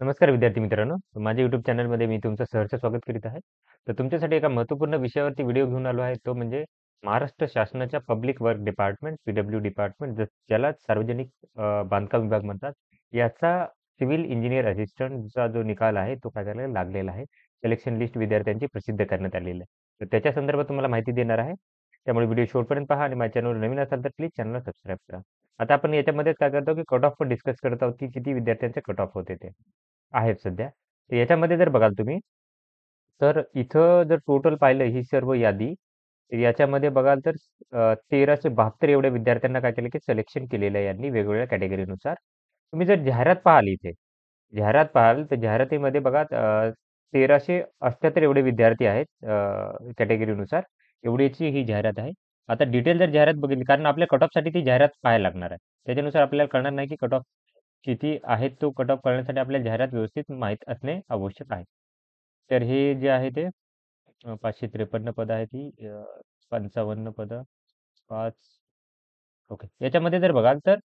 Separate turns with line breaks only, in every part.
नमस्कार विद्यार्थी मित्रांनो. माझ्या YouTube चॅनलमध्ये मी तुमचं सहर्ष स्वागत करीत आहे. तर तुमच्यासाठी एका महत्त्वपूर्ण विषयावरती व्हिडिओ घेऊन आलो आहे. तो म्हणजे महाराष्ट्र शासनाच्या public work department, PW department ज्याला सार्वजनिक बांधकाम विभाग म्हणतात. याचा सिव्हिल इंजिनिअर असिस्टंटचा जो निकाल आहे तो काय करायला लागलेला आहे. सिलेक्शन लिस्ट विद्यार्थ्यांची प्रसिद्ध करण्यात आलेली आहे. तर त्याच्या संदर्भात तुम्हाला माहिती देणार आहे. त्यामुळे व्हिडिओ शेवटपर्यंत पहा आणि माझ्या चॅनलवर नवीन असाल तर प्लीज चॅनलला सबस्क्राईब करा. आता आपण याच्यामध्ये काय करतो की कट ऑफ पण डिस्कस करत आहोत की किती विद्यार्थ्यांचे कट ऑफ होते ते आहेत सध्या. तर याच्यामध्ये जर बघाल तुम्ही, तर इथं जर टोटल पाहिलं ही सर्व यादी, तर याच्यामध्ये बघाल तर 1372 एवढ्या विद्यार्थ्यांना काय केलं की सिलेक्शन केलेलं आहे यांनी वेगवेगळ्या कॅटेगरीनुसार. तुम्ही जर जाहिरात पाहाल इथे, जाहिरात पाहाल तर जाहिरातीमध्ये बघा 1378 एवढे विद्यार्थी आहेत कॅटेगरीनुसार. एवढीची ही जाहिरात आहे. आता डिटेल जर जाहिरात बघितली कारण आपल्या कट ऑफसाठी ती जाहिरात पाहायला लागणार आहे. त्याच्यानुसार आपल्याला कळणार नाही की कट ऑफ किती आहेत तो कट ऑफ करण्यासाठी आपल्याला जाहिरात व्यवस्थित माहीत असणे आवश्यक आहे. तर हे जे आहे ते 553 पदं आहेत ही 55 पदं 5 ओके. याच्यामध्ये जर बघाल तर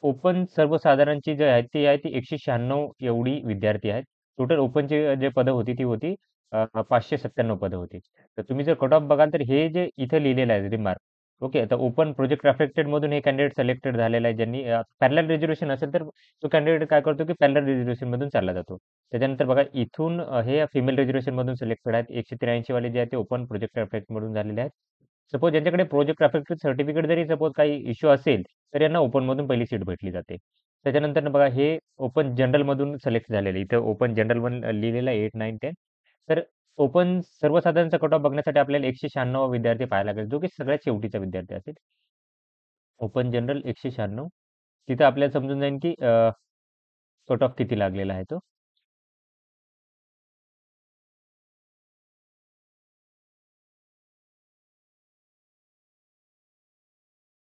ओपन सर्वसाधारणची जी आहेत ती आहे ती 196 एवढी विद्यार्थी आहेत. टोटल ओपनची जे पदं होती ती होती 597 पदं होती. तर तुम्ही जर कट ऑफ बघाल तर हे जे इथे लिहिलेलं आहे रिमार्क ओके. आता ओपन प्रोजेक्ट अफेक्टेड मधून हे कॅन्डिडेट सिलेक्टेड झालेला आहे ज्यांनी पॅरलल रिझर्वेशन असेल तर तो कॅन्डिडेट काय करतो की पॅरलल रिझर्वेशन मधून चालला जातो. त्याच्यानंतर बघा इथून हे फिमेल रिझर्वेशन मधून सिलेक्टेड आहेत. 183 वाले जे आहेत ते ओपन प्रोजेक्ट अफेक्ट मधून झालेले आहेत. सपोज ज्यांच्याकडे प्रोजेक्ट अफेक्टेड सर्टिफिकेट जरी सपोज काही इश्यू असेल, तर यांना ओपनमधून पहिली सीट भेटली जाते. त्याच्यानंतर बघा हे ओपन जनरलमधून सिलेक्ट झालेले. इथं ओपन जनरल वन लिहिलेलं आहे 8, 9, 10. तर ओपन सर्वसाधारणचा कट ऑफ बघण्यासाठी आपल्याला 196 विद्यार्थी पाहायला लागेल, जो की सगळ्यात शेवटीचा विद्यार्थी असेल. ओपन जनरल 196 तिथं आपल्याला समजून जाईल की कट ऑफ किती लागलेला आहे तो.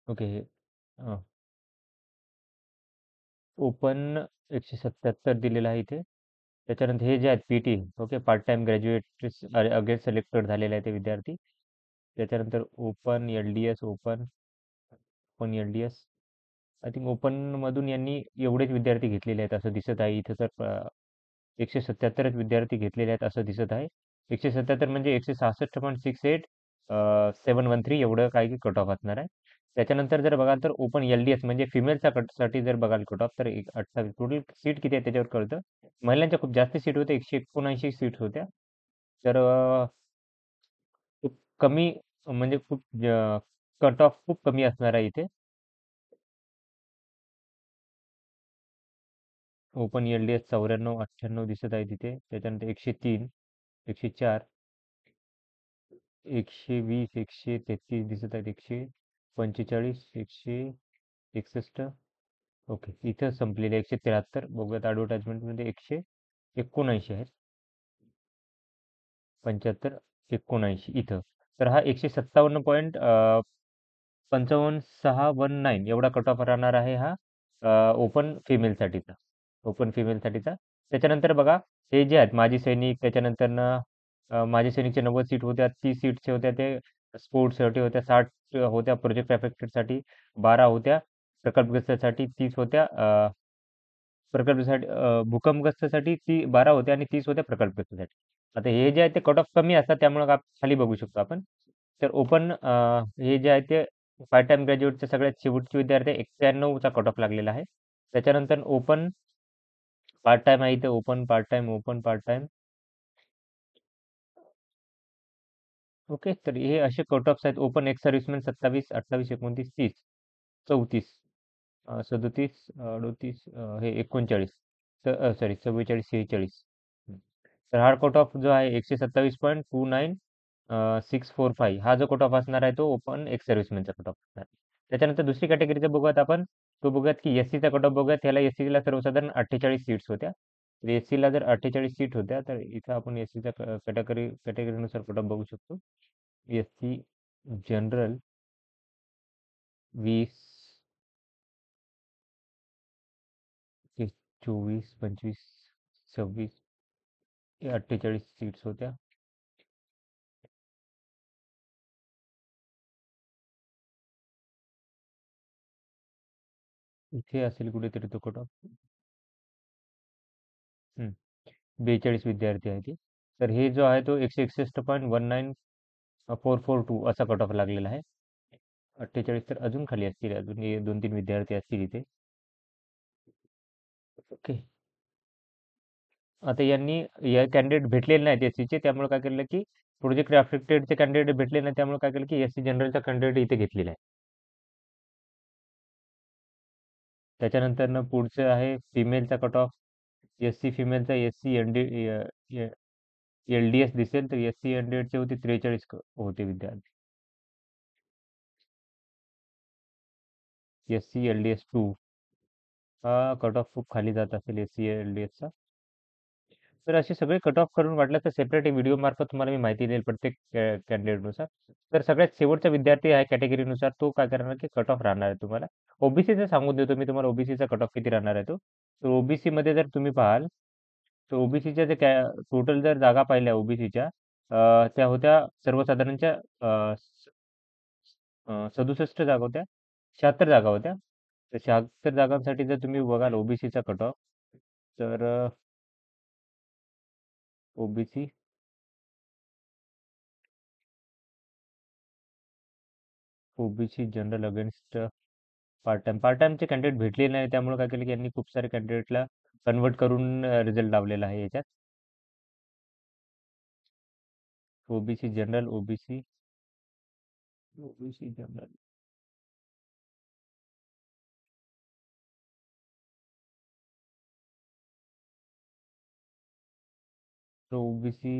ओके. ओपन 177 दिलेलं आहे इथे. त्याच्यानंतर हे जे आहेत PT okay part time graduate again selected झालेले आहे ते विद्यार्थी. त्याच्यानंतर open L-D-S open open L-D-S I think open मधून यांनी एवढेच विद्यार्थी घेतलेले आहेत असं दिसत आहे इथं तर 177च विद्यार्थी घेतलेले आहेत असं दिसत आहे. 177 म्हणजे 166.68 713 एवढं काय की कट ऑफ असणार आहे. त्याच्यानंतर जर बघाल तर ओपन एल-डी-एस म्हणजे फिमेलच्या साठी जर बघाल कट ऑफ तर 28 टोटल सीट किती आहे त्याच्यावर कळतं. महिलांच्या खूप जास्त सीट होत्या 179 सीट होत्या. तर खूप कमी म्हणजे खूप कट ऑफ खूप कमी असणार आहे इथे. ओपन एल-डी-एस 94, 98 दिसत आहे तिथे. त्याच्यानंतर 103, 104, 120, 133 दिसत आहेत. 145, 161. ओके. इथं संपलेले 173 बघूयात ॲडव्हर्टाइजमेंटमध्ये 179 आहेत. 75, 79 इथं. तर हा 157.5519 एवढा कट ऑफ राहणार आहे हा ओपन फिमेलसाठीचा. ओपन फिमेलसाठीचा. त्याच्यानंतर बघा हे जे आहेत माजी सैनिक त्याच्यानंतरनं माजी सैनिकच्या 90 सीट होत्या, 30 सीट्स होत्या ते स्पोर्ट्ससाठी होत्या, 60 होत्या प्रोजेक्ट अफेक्टेडसाठी, 12 होत्या प्रकल्पग्रस्तासाठी, 30 होत्या प्रकल्पासाठी भूकंपग्रस्तासाठी ती 12 होत्या आणि 30 होत्या प्रकल्पग्रस्तासाठी. आता हे जे आहे ते कट ऑफ कमी असतात त्यामुळे खाली बघू शकतो आपण. तर ओपन हे जे आहे ते पार्ट टाइम ग्रॅज्युएटचे सगळ्यात शेवटचे विद्यार्थी 91चा कट ऑफ लागलेला आहे. त्याच्यानंतर ओपन पार्ट टाइम आहे इथे open part time, open part time. Okay. तर हे असे कट ऑफ्स आहेत. ओपन एक्स सर्व्हिसमॅन 27, 28, 29, 30, 34, 37, 38 हे 39 सॉरी 44, 46. तर हा कट ऑफ जो आहे 127.29 645 हा जो कट ऑफ असणार आहे तो ओपन एक्स सर्व्हिसमॅनचा कट ऑफ असणार. त्याच्यानंतर दुसरी कॅटेगरीचा बघूयात आपण. तो बघूयात की एस-सीचा कट ऑफ बघूयात. ह्याला एस-सीला सर्वसाधारण 48 सीट्स होत्या. एस-सीला जर 48 सीट होत्या तर इथं आपण एस-सीच्या कॅटेगरीनुसार कट ऑफ बघू शकतो. एस-सी जनरल 20, 24, 25, 26 48 सीट्स होत्या. इथे असेल कुठेतरी तो कट ऑफ. 42 विद्यार्थी आहे ते. तर हे जो आहे तो 161.19,442 असा कट ऑफ लागलेला आहे. 48 तर अजून खाली असतील, अजून 2-3 विद्यार्थी असतील इथे. ओके. आता यांनी या कॅन्डिडेट भेटलेले नाहीत एससीचे, त्यामुळे काय केलं की प्रोजेक्ट अफेक्टेडचे कॅन्डिडेट भेटले नाही, त्यामुळे काय केलं की एससी जनरलचा कॅन्डिडेट इथे घेतलेला आहे. त्याच्यानंतर पुढचं आहे फिमेलचा कट ऑफ. एससी फिमेलचा एससी एलडीएस दिसेल तर एससी हंड्रेडचे होते 43 होते विद्यार्थी. एससी एलडीएस 2 हा कट ऑफ खूप खाली जात असेल एससी एलडीएसचा. तर असे सगळे कट ऑफ करून वाटलं तर सेपरेट व्हिडिओ मार्फत तुम्हाला मी माहिती देईल प्रत्येक कॅन्डिडेटनुसार. तर सगळ्यात शेवटचा विद्यार्थी आहे कॅटेगरीनुसार, तो काय करणार की कट ऑफ राहणार आहे तुम्हाला. ओबीसीचं सांगून देतो मी तुम्हाला, ओबीसीचा कट ऑफ किती राहणार आहे तो. तर ओबीसी मध्ये जर तुम्ही पाहाल तर ओबीसीच्या जे टोटल जर जागा पाहिल्या ओबीसीच्या, त्या होत्या सर्वसाधारणच्या 67 जागा होत्या, 76 जागा होत्या. तर 76 जागांसाठी जर तुम्ही बघाल ओबीसीचा कट ऑफ, तर OBC OBC general against part टाइमचे कॅन्डिडेट भेटले नाही, त्यामुळे काय केलं की यांनी खूप सारे कॅन्डिडेटला कन्वर्ट करून रिझल्ट लावलेला आहे याच्यात. OBC general, OBC OBC general, तो OBC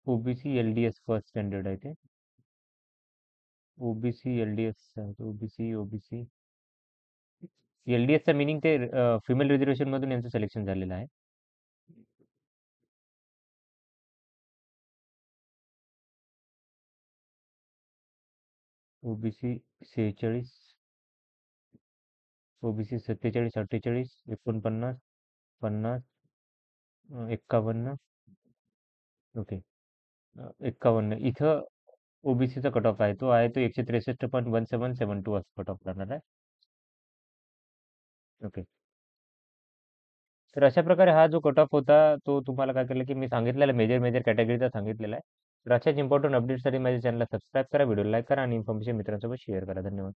OBC LDS first standard आहे ते. ओबीसी एलडीएस ओबीसी ओबीसी एलडीएसचा मिनिंग ते फिमेल रिझर्वेशन मधून यांचं सिलेक्शन झालेलं आहे. OBC 46, OBC 47, 48, 49, 50, 51. ओके. 51 इथं ओबीसीचा कट ऑफ आहे, तो 163.1772 असा कट ऑफ राहणार आहे. ओके. तर अशा प्रकारे हा जो कट ऑफ होता, तो तुम्हाला काय केलं की मी सांगितलेला मेजर मेजर कॅटेगरीचा सांगितलेला आहे. तर अशाच इम्पॉर्टंट अपडेटसाठी माझ्या चॅनलला सबस्क्राईब करा, व्हिडिओ लाईक करा आणि इन्फॉर्मेशन मित्रांसोबत शेअर करा. धन्यवाद.